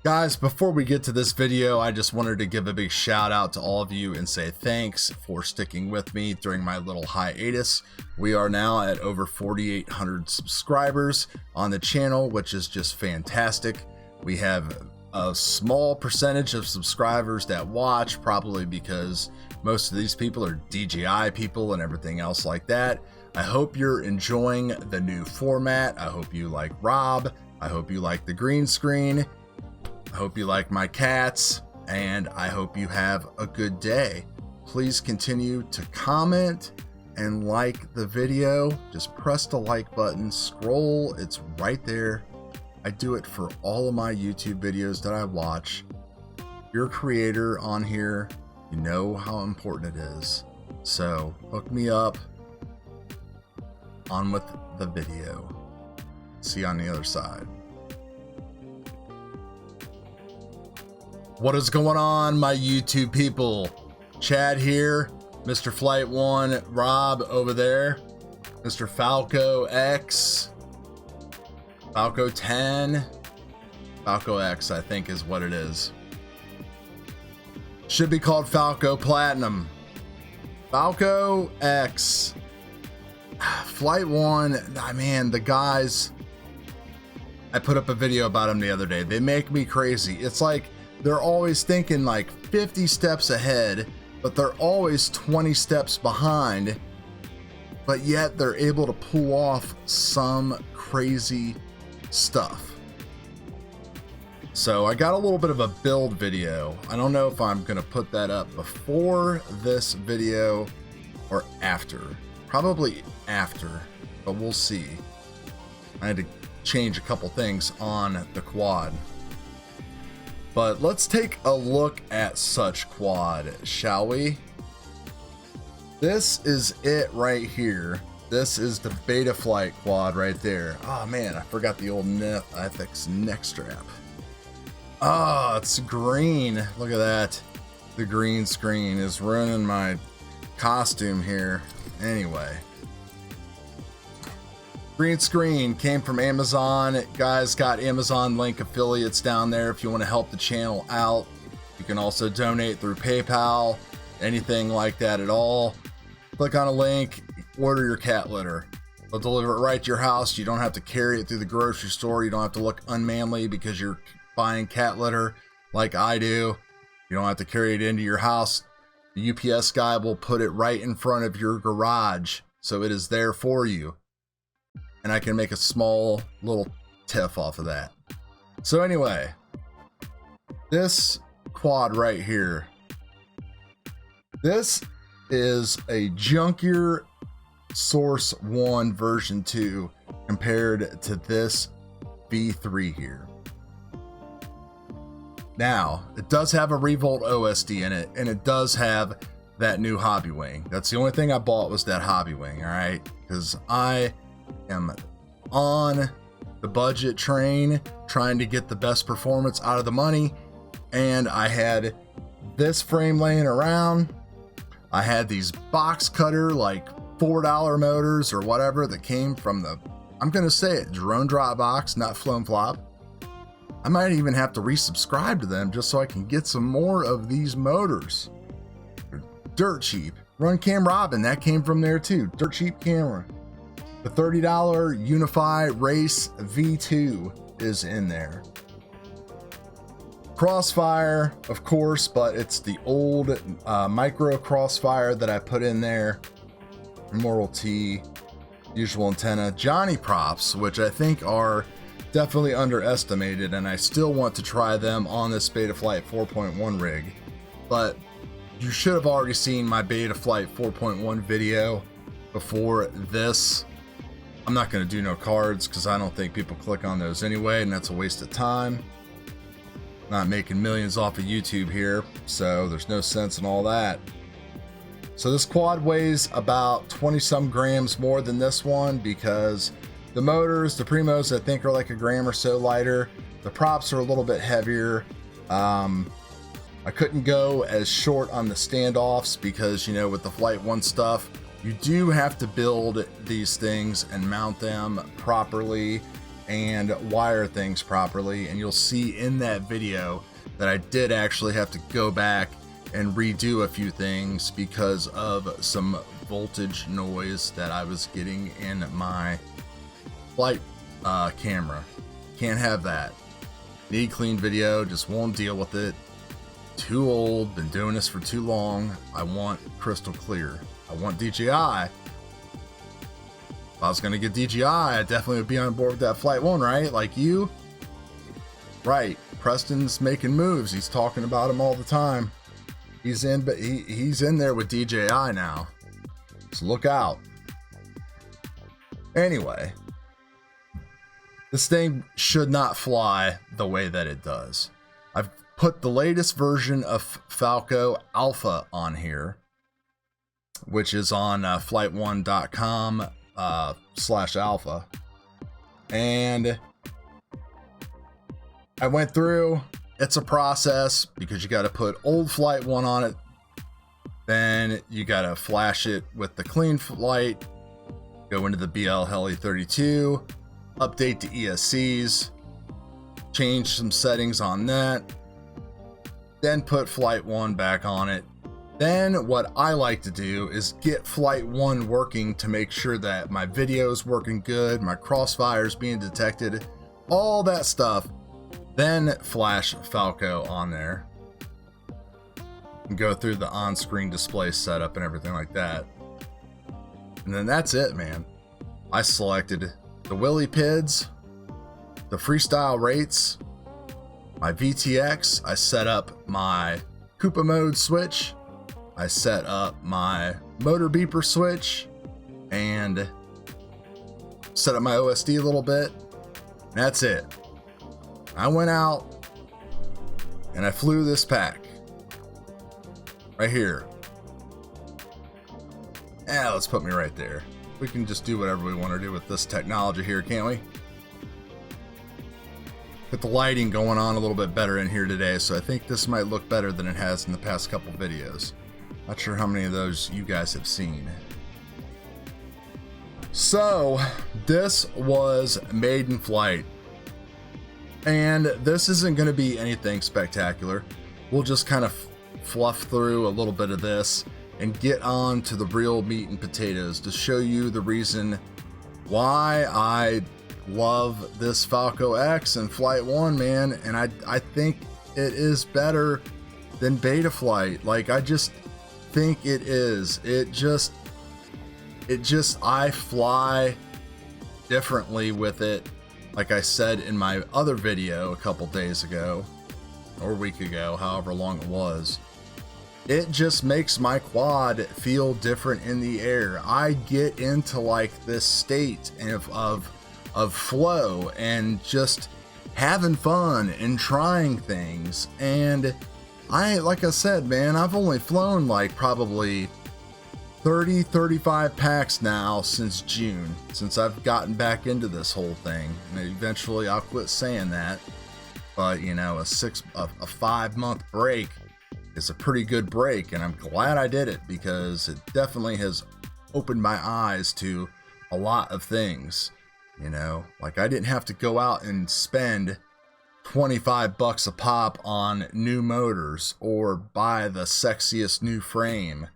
Guys, before we get to this video, I just wanted to give a big shout out to all of you and say thanks for sticking with me during my little hiatus. We are now at over 4,800 subscribers on the channel, which is just fantastic. We have a small percentage of subscribers that watch, probably because most of these people are DJI people and everything else like that. I hope you're enjoying the new format. I hope you like Rob. I hope you like the green screen. I hope you like my cats, and I hope you have a good day. Please continue to comment and like the video. Just press the like button, scroll, it's right there. I do it for all of my YouTube videos that I watch. If you're a creator on here, you know how important it is. So hook me up. On with the video. See you on the other side. What is going on, my YouTube people? Chad here, Mr. Flight 1, Rob over there, Mr. Falco X, Falco 10, Falco X, I think is what it is. Should be called Falco Platinum. Falco X. Flight 1, man, the guys, I put up a video about them the other day. They make me crazy. It's like they're always thinking like 50 steps ahead, but they're always 20 steps behind, but yet they're able to pull off some crazy stuff. So I got a little bit of a build video. I don't know if I'm gonna put that up before this video or after. Probably after, but we'll see. I had to change a couple things on the quad. But let's take a look at such quad, shall we? This is it right here. This is the Betaflight quad right there. Oh man, I forgot the old Ethics neck strap. Oh, it's green. Look at that. The green screen is ruining my costume here. Anyway. Green screen came from Amazon. Guys, got Amazon link affiliates down there if you want to help the channel out. You can also donate through PayPal, anything like that at all. Click on a link, order your cat litter. They'll deliver it right to your house. You don't have to carry it through the grocery store. You don't have to look unmanly because you're buying cat litter like I do. You don't have to carry it into your house. The UPS guy will put it right in front of your garage, so it is there for you. And I can make a small little tiff off of that. So anyway, this quad right here, this is a junkier Source 1 version 2 compared to this V3 here. Now, it does have a Revolt OSD in it, and it does have that new hobby wing. That's the only thing I bought was that hobby wing, all right? Because I am on the budget train trying to get the best performance out of the money, and I had this frame laying around. I had these box cutter like $4 motors or whatever that came from the, I'm gonna say it, Drone Drop Box, not Flown Flop. I might even have to resubscribe to them just so I can get some more of these motors. They're dirt cheap. RUNCAM Robin, that came from there too. Dirt cheap camera. The $30 Unify Race V2 is in there. Crossfire, of course, but it's the old micro crossfire that I put in there. Immortal T, usual antenna. Johnny props, which I think are definitely underestimated, and I still want to try them on this Betaflight 4.1 rig. But you should have already seen my Betaflight 4.1 video before this. I'm not going to do no cards because I don't think people click on those anyway, and that's a waste of time. Not making millions off of YouTube here, so there's no sense in all that. So this quad weighs about 20 some grams more than this one because the motors, the Primos, I think are like a gram or so lighter. The props are a little bit heavier. I couldn't go as short on the standoffs because, you know, with the Flight 1 stuff, you do have to build these things and mount them properly and wire things properly. And you'll see in that video that I did actually have to go back and redo a few things because of some voltage noise that I was getting in my flight camera. Can't have that. Need clean video, just won't deal with it. Too old, been doing this for too long. I want crystal clear. I want DJI. If I was gonna get DJI, I definitely would be on board with that Flight 1, right? Like you? Right, Preston's making moves. He's talking about him all the time. He's in, but he's in there with DJI now. So look out. Anyway, this thing should not fly the way that it does. I've put the latest version of Falco Alpha on here, which is on flight1.com/alpha. And I went through, it's a process because you got to put old Flight 1 on it. Then you got to flash it with the clean flight, go into the BL Heli 32, update the ESCs, change some settings on that, then put Flight 1 back on it. Then what I like to do is get Flight 1 working to make sure that my video is working good, my crossfire is being detected, all that stuff. Then flash Falco on there and go through the on-screen display setup and everything like that. And then that's it, man. I selected the Willy PIDs, the freestyle rates, my VTX. I set up my Koopa mode switch. I set up my motor beeper switch and set up my OSD a little bit. And that's it. I went out and I flew this pack right here. Yeah, let's put me right there. We can just do whatever we want to do with this technology here, can't we? Get the lighting going on a little bit better in here today, so I think this might look better than it has in the past couple videos. Not sure how many of those you guys have seen. So this was maiden flight, and this isn't going to be anything spectacular. We'll just kind of fluff through a little bit of this and get on to the real meat and potatoes to show you the reason why I love this Falco X and Flight 1, man. And I think it is better than Betaflight. Like, I just think it is. It just I fly differently with it. Like I said in my other video a couple days ago or a week ago, however long it was, it just makes my quad feel different in the air. I get into like this state of flow and just having fun and trying things. And like I said, man, I've only flown like probably 30-35 packs now since June, since I've gotten back into this whole thing. And eventually I'll quit saying that, but you know, a 5-month break is a pretty good break, and I'm glad I did it because it definitely has opened my eyes to a lot of things. You know, like I didn't have to go out and spend $25 a pop on new motors or buy the sexiest new frame.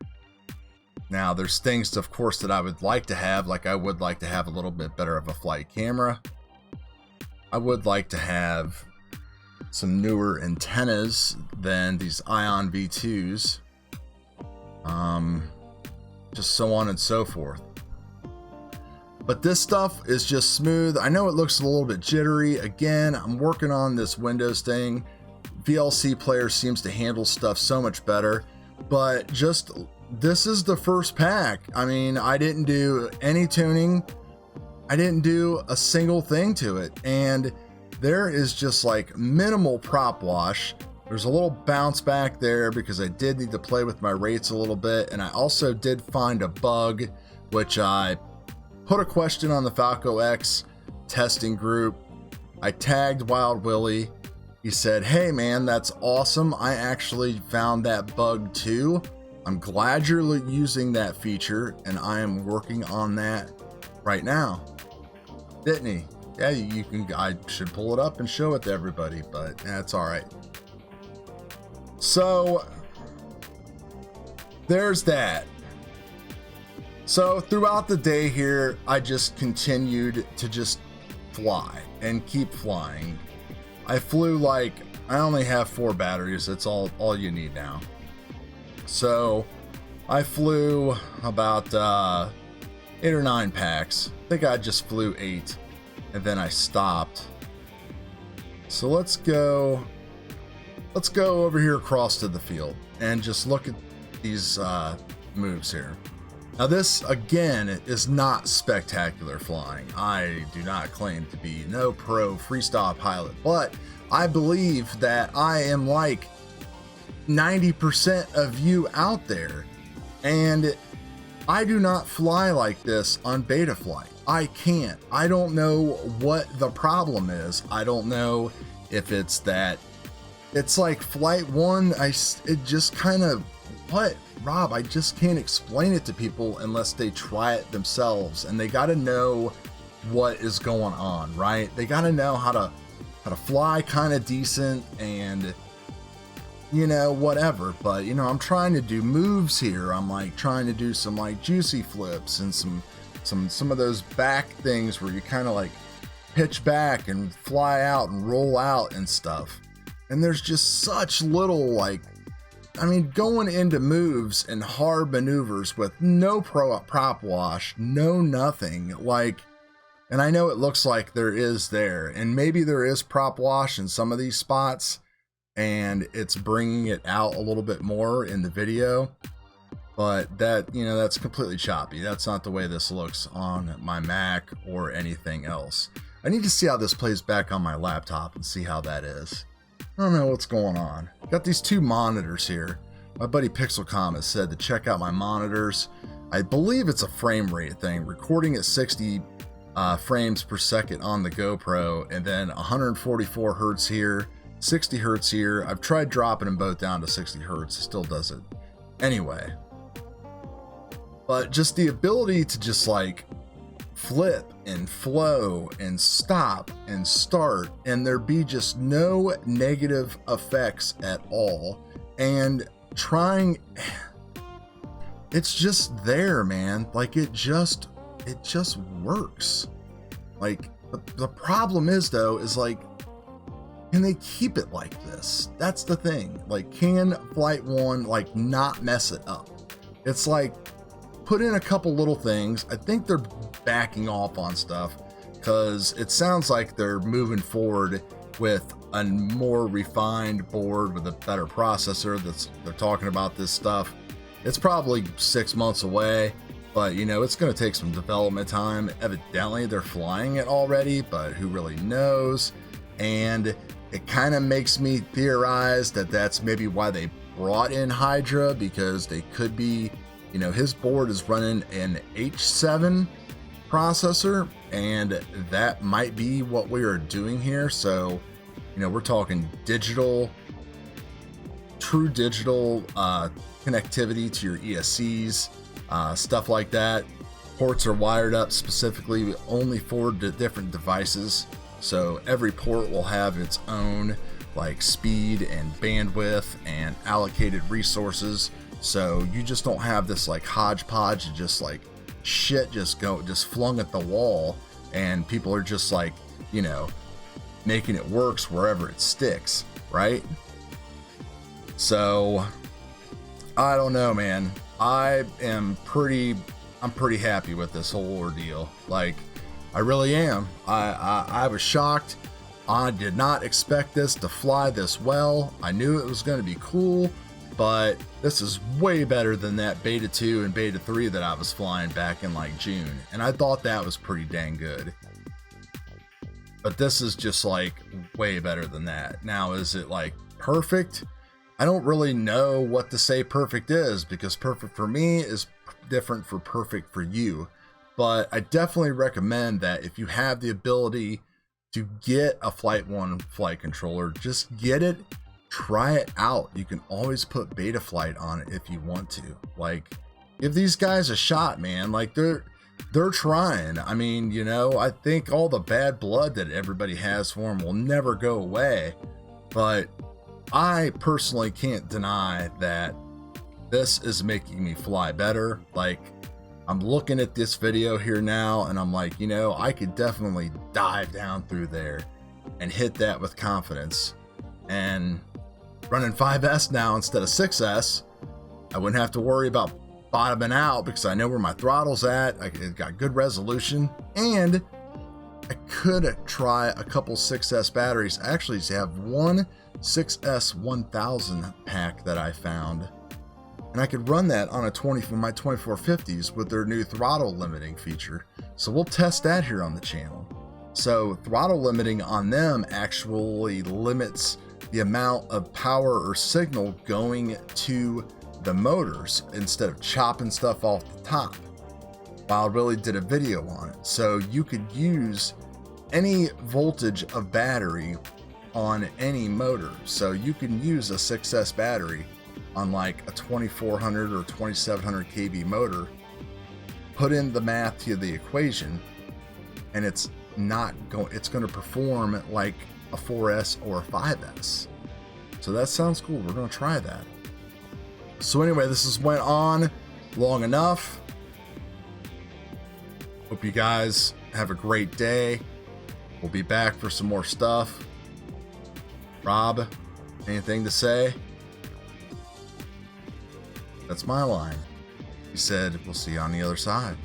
Now there's things, of course, that I would like to have. Like I would like to have a little bit better of a flight camera. I would like to have some newer antennas than these Ion V2s. Just so on and so forth. But this stuff is just smooth. I know it looks a little bit jittery. Again, I'm working on this Windows thing. VLC player seems to handle stuff so much better, but just this is the first pack. I mean, I didn't do any tuning. I didn't do a single thing to it. And there is just like minimal prop wash. There's a little bounce back there because I did need to play with my rates a little bit. And I also did find a bug, which I put a question on the Falco X testing group. I tagged Wild Willy. He said, "Hey man, that's awesome. I actually found that bug too. I'm glad you're using that feature, and I am working on that right now." Didn't he? yeah, you can, I should pull it up and show it to everybody, but that's all right. So there's that. So throughout the day here, I just continued to just fly and keep flying. I flew like, I only have 4 batteries. That's all you need now. So I flew about 8 or 9 packs. I think I just flew 8 and then I stopped. So let's go over here across to the field and just look at these moves here. Now this again is not spectacular flying. I do not claim to be no pro freestyle pilot, but I believe that I am like 90% of you out there, and I do not fly like this on beta flight. I can't. I don't know what the problem is. I don't know if it's that it's like flight 1, it just kind of, what, Rob, I just can't explain it to people unless they try it themselves, and they got to know what is going on, right? They got to know how to fly kind of decent and, you know, whatever. But, you know, I'm trying to do moves here. I'm like trying to do some like juicy flips and some of those back things where you kind of like pitch back and fly out and roll out and stuff. And there's just such little, like, I mean, going into moves and hard maneuvers with no prop wash, no nothing, like, and I know it looks like there is there, and maybe there is prop wash in some of these spots, and it's bringing it out a little bit more in the video, but that, you know, that's completely choppy. That's not the way this looks on my Mac or anything else. I need to see how this plays back on my laptop and see how that is. I don't know what's going on. Got these 2 monitors here. My buddy Pixelcom has said to check out my monitors. I believe it's a frame rate thing, recording at 60 frames per second on the GoPro, and then 144 hertz here, 60 hertz here. I've tried dropping them both down to 60 hertz. It still does it. Anyway, but just the ability to just like flip and flow and stop and start, and there be just no negative effects at all, and trying, it's just there, man. Like it just works. Like the problem is though, is like, can they keep it like this? That's the thing. Like, can flight 1 like not mess it up? It's like, put in a couple little things. I think they're backing off on stuff because it sounds like they're moving forward with a more refined board with a better processor. They're talking about this stuff. It's probably 6 months away, but you know, it's going to take some development time. Evidently they're flying it already, but who really knows? And it kind of makes me theorize that that's maybe why they brought in Hydra, because they could be, you know, his board is running an H7 processor, and that might be what we are doing here. So, you know, we're talking digital, true digital connectivity to your ESCs, stuff like that. Ports are wired up specifically only for different devices. So every port will have its own like speed and bandwidth and allocated resources. So you just don't have this like hodgepodge of just like shit just flung at the wall, and people are just like, you know, making it works wherever it sticks, right? So I don't know, man. I'm pretty happy with this whole ordeal. Like, I really am. I was shocked. I did not expect this to fly this well. I knew it was going to be cool, but this is way better than that beta 2 and beta 3 that I was flying back in like June, and I thought that was pretty dang good. But this is just like way better than that. Now, is it like perfect? I don't really know what to say perfect is, because perfect for me is different for perfect for you. But I definitely recommend that if you have the ability to get a Flight 1 flight controller, just get it, try it out. You can always put Beta Flight on it if you want to. Like, give these guys a shot, man. Like, they're trying. I mean, you know, I think all the bad blood that everybody has for them will never go away, but I personally can't deny that this is making me fly better. Like, I'm looking at this video here now and I'm like, you know, I could definitely dive down through there and hit that with confidence. And running 5S now instead of 6S, I wouldn't have to worry about bottoming out because I know where my throttle's at. It got good resolution, and I could try a couple 6S batteries. I actually have one 6S 1000 pack that I found, and I could run that on my 2450s with their new throttle limiting feature. So we'll test that here on the channel. So throttle limiting on them actually limits the amount of power or signal going to the motors instead of chopping stuff off the top. Wild Willie did a video on it. So you could use any voltage of battery on any motor. So you can use a 6S battery on like a 2400 or 2700 kV motor, put in the math to the equation, and it's going to perform like a 4S or a 5S. So that sounds cool. We're going to try that. So anyway, this has went on long enough. Hope you guys have a great day. We'll be back for some more stuff. Rob, anything to say? That's my line. He said, we'll see you on the other side.